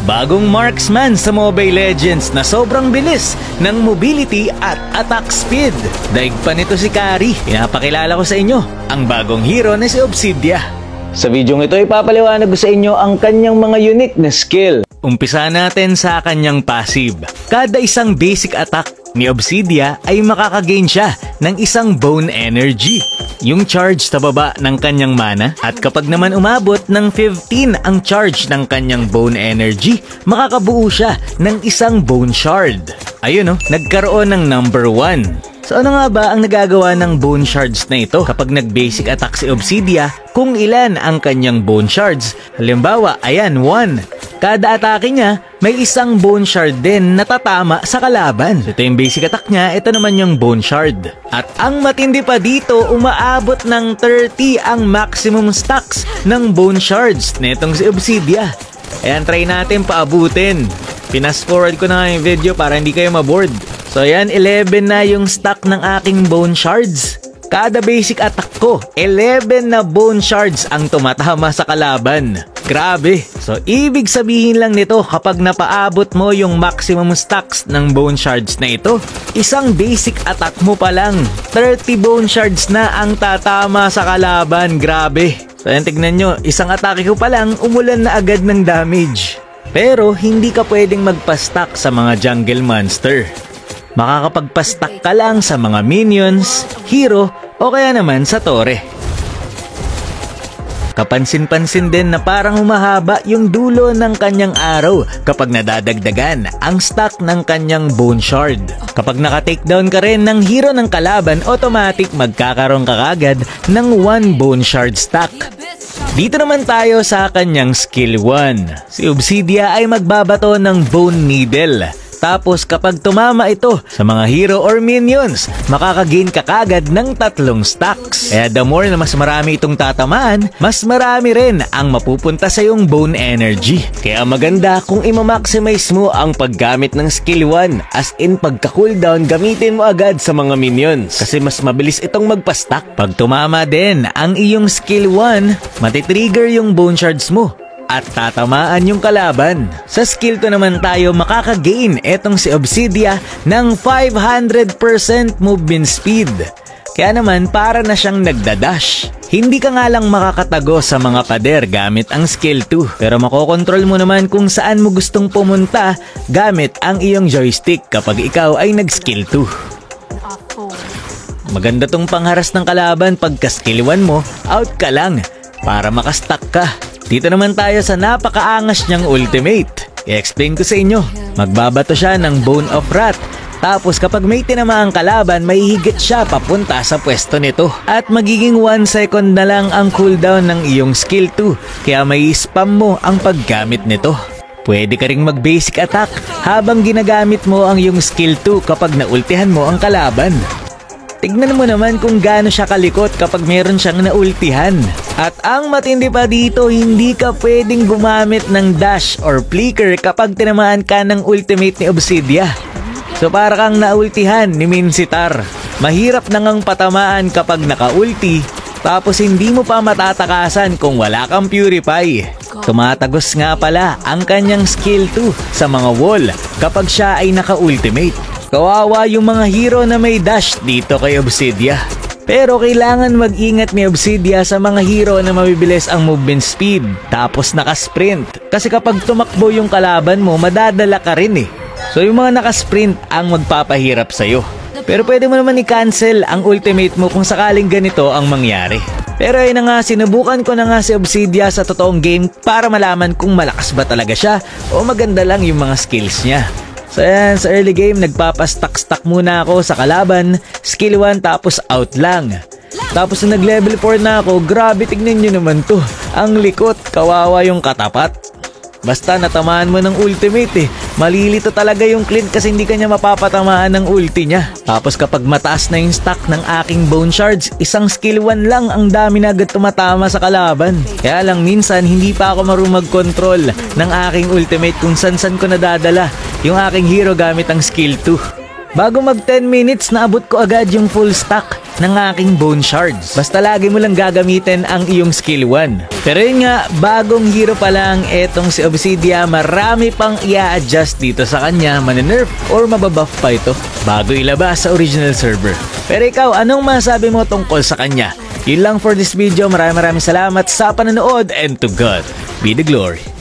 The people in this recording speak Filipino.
bagong marksman sa Mobile Legends na sobrang bilis ng mobility at attack speed. Daig pa nito si Kari. Pinapakilala ko sa inyo ang bagong hero na si Obsidia. Sa video ito ipapaliwanag ko sa inyo ang kanyang mga unique na skill. Umpisa natin sa kanyang passive. Kada isang basic attack ni Obsidia ay makakagain siya ng isang bone energy, yung charge sa baba ng kanyang mana. At kapag naman umabot ng 15 ang charge ng kanyang bone energy, makakabuo siya ng isang bone shard. Ayun nagkaroon ng number 1. So ano nga ba ang nagagawa ng bone shards na ito kapag nag-basic attack si Obsidia? Kung ilan ang kanyang bone shards? Halimbawa, ayan, 1. Kada atake niya, may isang bone shard din na tatama sa kalaban. Ito yung basic attack niya, ito naman yung bone shard. At ang matindi pa dito, umaabot ng 30 ang maximum stacks ng bone shards nitong si Obsidia. Ayan, try natin paabutin. Pinas forward ko na yung video para hindi kayo maboard. So ayan, 11 na yung stack ng aking bone shards. Kada basic attack ko, 11 na bone shards ang tumatama sa kalaban. Grabe! So ibig sabihin lang nito, kapag napaabot mo yung maximum stacks ng bone shards na ito, isang basic attack mo pa lang, 30 bone shards na ang tatama sa kalaban. Grabe! So ayan, tignan nyo, isang atake ko pa lang, umulan na agad ng damage. Pero hindi ka pwedeng magpa-stack sa mga jungle monster. Makakapagpa-stack ka lang sa mga minions, hero, o kaya naman sa tore. Kapansin-pansin din na parang humahaba yung dulo ng kanyang arrow kapag nadadagdagan ang stack ng kanyang bone shard. Kapag naka-takedown ka rin ng hero ng kalaban, automatic magkakaroon ka kagad ng 1 bone shard stack. Dito naman tayo sa kanyang skill 1. Si Obsidia ay magbabato ng bone needle. Tapos kapag tumama ito sa mga hero or minions, makakagain ka kagad ng 3 stacks. Kaya the more na mas marami itong tatamaan, mas marami rin ang mapupunta sa iyong bone energy. Kaya maganda kung ima-maximize mo ang paggamit ng skill 1, as in pagka-cooldown gamitin mo agad sa mga minions. Kasi mas mabilis itong magpa-stack. Pag tumama din ang iyong skill 1, matitrigger yung bone shards mo at tatamaan yung kalaban. Sa skill 2 naman tayo makakagain etong si Obsidia ng 500% movement speed. Kaya naman para na siyang nagdadash. Hindi ka nga lang makakatago sa mga pader gamit ang skill 2. Pero makokontrol mo naman kung saan mo gustong pumunta gamit ang iyong joystick kapag ikaw ay nag-skill 2. Maganda tong pangharas ng kalaban pagka skill 1 mo, out ka lang para makastack ka. Dito naman tayo sa napakaangas niyang ultimate. I-explain ko sa inyo. Magbabato siya ng Bone of Wrath. Tapos kapag may tinamaang kalaban, may higit siya papunta sa pwesto nito. At magiging 1 second na lang ang cooldown ng iyong skill 2. Kaya may spam mo ang paggamit nito. Pwede ka ring mag-basic attack habang ginagamit mo ang iyong skill 2 kapag naultihan mo ang kalaban. Tignan mo naman kung gaano siya kalikot kapag meron siyang naultihan. At ang matindi pa dito, hindi ka pwedeng gumamit ng dash or flicker kapag tinamaan ka ng ultimate ni Obsidia. So para kang naultihan ni Minsitar. Mahirap na ngang patamaan kapag naka-ulti, tapos hindi mo pa matatakasan kung wala kang Purify. Tumatagos nga pala ang kanyang skill 2 sa mga wall kapag siya ay naka-ultimate. Kawawa yung mga hero na may dash dito kay Obsidia. Pero kailangan mag-ingat ni Obsidia sa mga hero na mabibilis ang movement speed tapos naka-sprint. Kasi kapag tumakbo yung kalaban mo, madadala ka rin eh. So yung mga naka-sprint ang magpapahirap sa'yo. Pero pwede mo naman i-cancel ang ultimate mo kung sakaling ganito ang mangyari. Pero ayun na nga, sinubukan ko na nga si Obsidia sa totoong game para malaman kung malakas ba talaga siya o maganda lang yung mga skills niya. So ayan, sa early game, nagpapastack-stack muna ako sa kalaban, skill 1 tapos out lang. Tapos nung nag-level 4 na ako, grabe, tignan nyo naman to. Ang likot, kawawa yung katapat. Basta natamaan mo ng ultimate eh. Malilito talaga yung Clint kasi hindi kanya mapapatamaan ng ulti niya. Tapos kapag mataas na yung stack ng aking bone shards, isang skill 1 lang ang dami na agad tumatama sa kalaban. Kaya lang minsan hindi pa ako marunong mag-control ng aking ultimate kung san-san ko nadadala yung aking hero gamit ang skill 2. Bago mag 10 minutes, naabot ko agad yung full stack. ng aking bone shards. Basta lagi mo lang gagamitin ang iyong skill 1. Pero yun nga, bagong hero pa lang etong si Obsidia, marami pang i-adjust dito sa kanya, manenerf or mababuff pa ito bago ilabas sa original server. Pero ikaw, anong masabi mo tungkol sa kanya? Yun lang for this video. Maraming salamat sa panonood and to God be the glory.